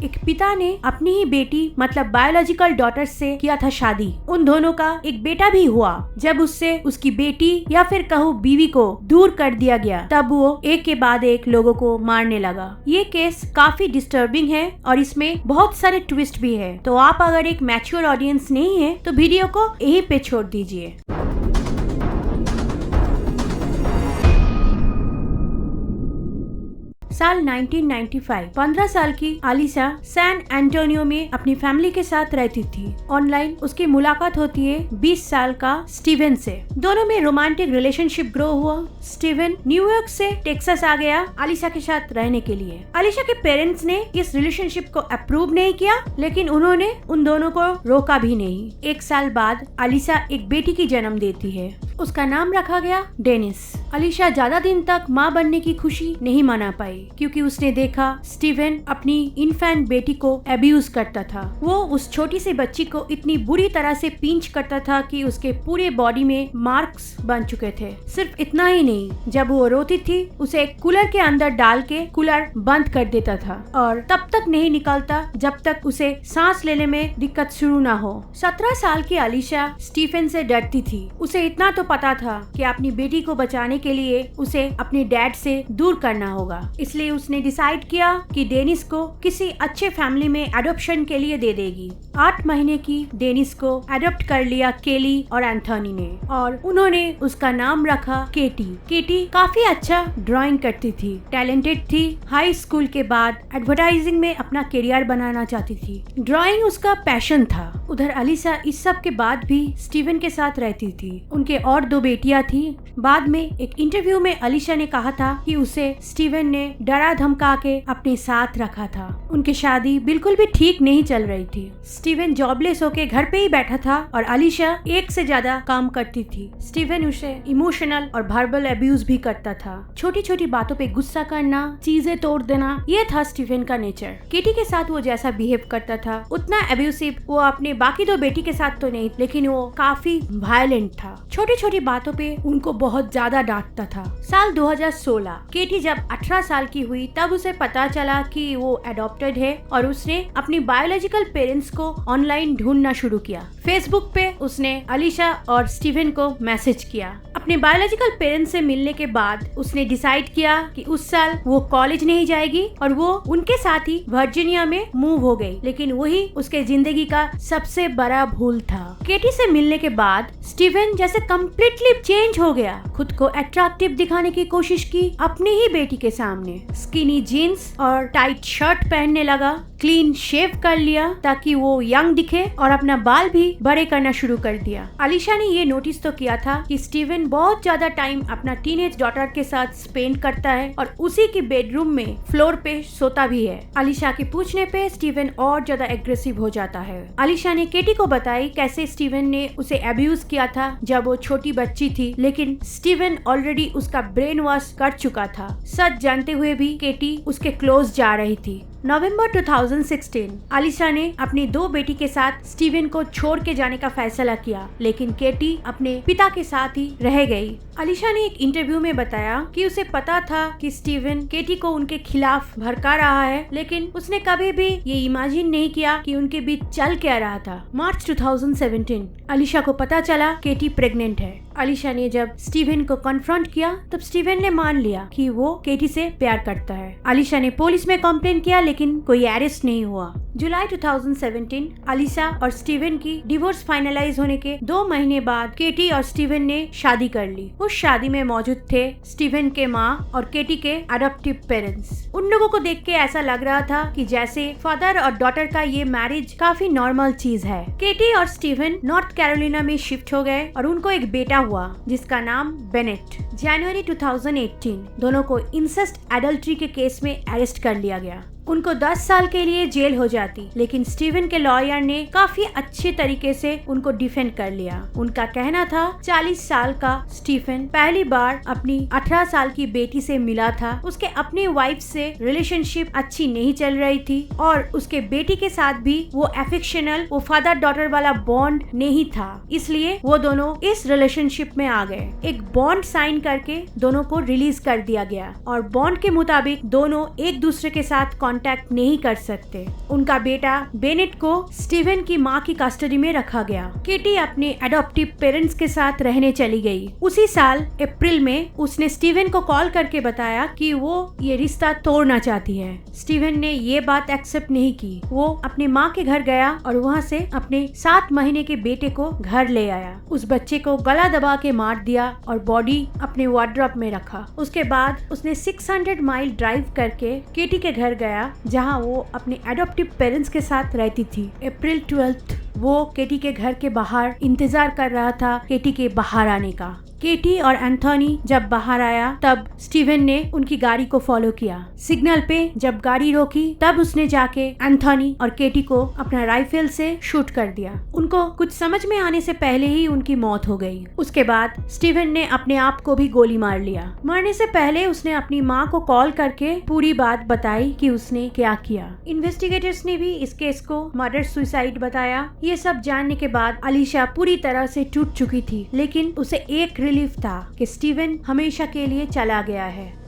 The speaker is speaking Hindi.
एक पिता ने अपनी ही बेटी मतलब बायोलॉजिकल डॉटर से किया था शादी। उन दोनों का एक बेटा भी हुआ। जब उससे उसकी बेटी या फिर कहूँ बीवी को दूर कर दिया गया, तब वो एक के बाद एक लोगों को मारने लगा। ये केस काफी डिस्टर्बिंग है और इसमें बहुत सारे ट्विस्ट भी है। तो आप अगर एक मैच्योर ऑडियंस नहीं है तो वीडियो को यहीं पे छोड़ दीजिए। साल 1995, 15 साल की आलिसा सैन एंटोनियो में अपनी फैमिली के साथ रहती थी। ऑनलाइन उसकी मुलाकात होती है 20 साल का स्टीवन से। दोनों में रोमांटिक रिलेशनशिप ग्रो हुआ। स्टीवन न्यूयॉर्क से टेक्सास आ गया आलिसा के साथ रहने के लिए। आलिसा के पेरेंट्स ने इस रिलेशनशिप को अप्रूव नहीं किया, लेकिन उन्होंने उन दोनों को रोका भी नहीं। 1 साल बाद आलिसा एक बेटी की जन्म देती है। उसका नाम रखा गया डेनिस। आलिसा ज्यादा दिन तक माँ बनने की खुशी नहीं मना पाई, क्योंकि उसने देखा स्टीवन अपनी इन्फेंट बेटी को अब्यूज करता था। वो उस छोटी सी बच्ची को इतनी बुरी तरह से पिंच करता था कि उसके पूरे बॉडी में मार्क्स बन चुके थे। सिर्फ इतना ही नहीं, जब वो रोती थी उसे एक कूलर के अंदर डाल के कूलर बंद कर देता था और तब तक नहीं निकलता जब तक उसे सांस लेने में दिक्कत शुरू ना हो। 17 साल की आलिसा स्टीफन से डरती थी। उसे इतना तो पता था कि अपनी बेटी को बचाने के लिए उसे अपने डैड से दूर करना होगा। इसलिए उसने डिसाइड किया कि डेनिस को किसी अच्छे फैमिली में एडॉप्शन के लिए दे देगी। 8 महीने की डेनिस को एडॉप्ट कर लिया केली और एंथोनी ने, और उन्होंने उसका नाम रखा केटी। केटी काफी अच्छा ड्राइंग करती थी, टैलेंटेड थी। हाई स्कूल के बाद एडवर्टाइजिंग में अपना करियर बनाना चाहती थी। ड्राइंग उसका पैशन था। उधर आलिसा इस सब के बाद भी स्टीवन के साथ रहती थी। उनके और 2 बेटियां थी। बाद में एक इंटरव्यू में आलिसा ने कहा था कि उसे स्टीवन ने डरा धमका के अपने साथ रखा था। उनकी शादी बिल्कुल भी ठीक नहीं चल रही थी। स्टीवन जॉबलेस होके घर पे ही बैठा था और आलिसा 1 से ज्यादा काम करती थी। स्टीवन उसे इमोशनल और वर्बल अब्यूज भी करता था। छोटी छोटी बातों पे गुस्सा करना, चीजें तोड़ देना, ये था स्टीवन का नेचर। केटी के साथ वो जैसा बिहेव करता था उतना अब्यूसिव वो अपने बाकी 2 बेटी के साथ तो नहीं, लेकिन वो काफी वायलेंट था। छोटी छोटी बातों पे उनको बहुत ज्यादा डांटता था। साल 2016, केटी जब 18 साल की हुई तब उसे पता चला कि वो अडॉप्टेड है और उसने अपनी बायोलॉजिकल पेरेंट्स को ऑनलाइन ढूंढना शुरू किया। फेसबुक पे उसने आलिसा और स्टीवन को मैसेज किया। अपने बायोलॉजिकल पेरेंट्स से मिलने के बाद उसने डिसाइड किया कि उस साल वो कॉलेज नहीं जाएगी और वो उनके साथ ही वर्जीनिया में मूव हो गई। लेकिन वही उसके जिंदगी का सबसे बड़ा भूल था। केटी से मिलने के बाद स्टीवन जैसे कम्प्लीटली चेंज हो गया। खुद को अट्रैक्टिव दिखाने की कोशिश की अपनी ही बेटी के सामने। स्किनी जीन्स और टाइट शर्ट पहनने लगा। क्लीन शेव कर लिया ताकि वो यंग दिखे और अपना बाल भी बड़े करना शुरू कर दिया। आलिसा ने ये नोटिस तो किया था कि स्टीवन बहुत ज्यादा टाइम अपना टीनेज डॉटर के साथ स्पेंड करता है और उसी की बेडरूम में फ्लोर पे सोता भी है। आलिसा के पूछने पे स्टीवन और ज्यादा एग्रेसिव हो जाता है। आलिसा ने केटी को बताई कैसे स्टीवन ने उसे अब्यूज किया था जब वो छोटी बच्ची थी, लेकिन स्टीवन ऑलरेडी उसका ब्रेन वॉश कर चुका था। सच जानते हुए भी केटी उसके क्लोज जा रही थी। नवंबर 2016, आलिसा ने अपनी 2 बेटी के साथ स्टीवन को छोड़ के जाने का फैसला किया, लेकिन केटी अपने पिता के साथ ही रह गई। आलिसा ने एक इंटरव्यू में बताया कि उसे पता था कि स्टीवन केटी को उनके खिलाफ भड़का रहा है, लेकिन उसने कभी भी ये इमेजिन नहीं किया कि उनके बीच चल क्या रहा था। मार्च 2017, आलिसा को पता चला केटी प्रेग्नेंट है। आलिसा ने जब स्टीवन को कन्फ्रंट किया तब स्टीवन ने मान लिया कि वो केटी से प्यार करता है। आलिसा ने पुलिस में कंप्लेंट किया, लेकिन कोई अरेस्ट नहीं हुआ। जुलाई 2017, आलिसा और स्टीवन की डिवोर्स फाइनलाइज होने के 2 महीने बाद केटी और स्टीवन ने शादी कर ली। उस शादी में मौजूद थे स्टीवन के माँ और केटी के अडॉप्टिव पेरेंट्स। उन लोगों को देख के ऐसा लग रहा था कि जैसे फादर और डॉटर का ये मैरिज काफी नॉर्मल चीज है। केटी और स्टीवन नॉर्थ कैरोलिना में शिफ्ट हो गए और उनको एक बेटा हुआ जिसका नाम बेनेट। जनवरी 2018, दोनों को इंसेस्ट एडल्ट्री के केस में अरेस्ट कर लिया गया। उनको 10 साल के लिए जेल हो जाती, लेकिन स्टीवन के लॉयर ने काफी अच्छे तरीके से उनको डिफेंड कर लिया। उनका कहना था 40 साल का स्टीवन पहली बार अपनी 18 साल की बेटी से मिला था। उसके अपनी वाइफ से रिलेशनशिप अच्छी नहीं चल रही थी और उसके बेटी के साथ भी वो एफेक्शनल, वो फादर डॉटर वाला बॉन्ड नहीं था, इसलिए वो दोनों इस रिलेशनशिप में आ गए। एक बॉन्ड साइन करके दोनों को रिलीज कर दिया गया और बॉन्ड के मुताबिक दोनों एक दूसरे के साथ कांटेक्ट नहीं कर सकते। उनका बेटा बेनेट को स्टीवन की माँ की कस्टडी में रखा गया। केटी अपने एडॉप्टिव पेरेंट्स के साथ रहने चली गई। उसी साल अप्रैल में उसने स्टीवन को कॉल करके बताया कि वो ये रिश्ता तोड़ना चाहती है। स्टीवन ने ये बात एक्सेप्ट नहीं की। वो अपने माँ के घर गया और वहाँ से अपने 7 महीने के बेटे को घर ले आया। उस बच्चे को गला दबा के मार दिया और बॉडी अपने वार्डरोब में रखा। उसके बाद उसने 600 माइल ड्राइव करके केटी के घर गया, जहाँ वो अपने एडॉप्टिव पेरेंट्स के साथ रहती थी। अप्रैल 12 वो केटी के घर के बाहर इंतजार कर रहा था केटी के बाहर आने का। केटी और एंथोनी जब बाहर आया तब स्टीवन ने उनकी गाड़ी को फॉलो किया। सिग्नल पे जब गाड़ी रोकी तब उसने जाके एंथोनी और केटी को अपना राइफल से शूट कर दिया। उनको कुछ समझ में आने से पहले ही उनकी मौत हो गई। उसके बाद स्टीवन ने अपने आप को भी गोली मार लिया। मरने से पहले उसने अपनी माँ को कॉल करके पूरी बात बताई कि उसने क्या किया। इन्वेस्टिगेटर्स ने भी इस केस को मर्डर सुसाइड बताया। ये सब जानने के बाद अलीशा पूरी तरह से टूट चुकी थी, लेकिन उसे एक रिलीफ था कि स्टीवन हमेशा के लिए चला गया है।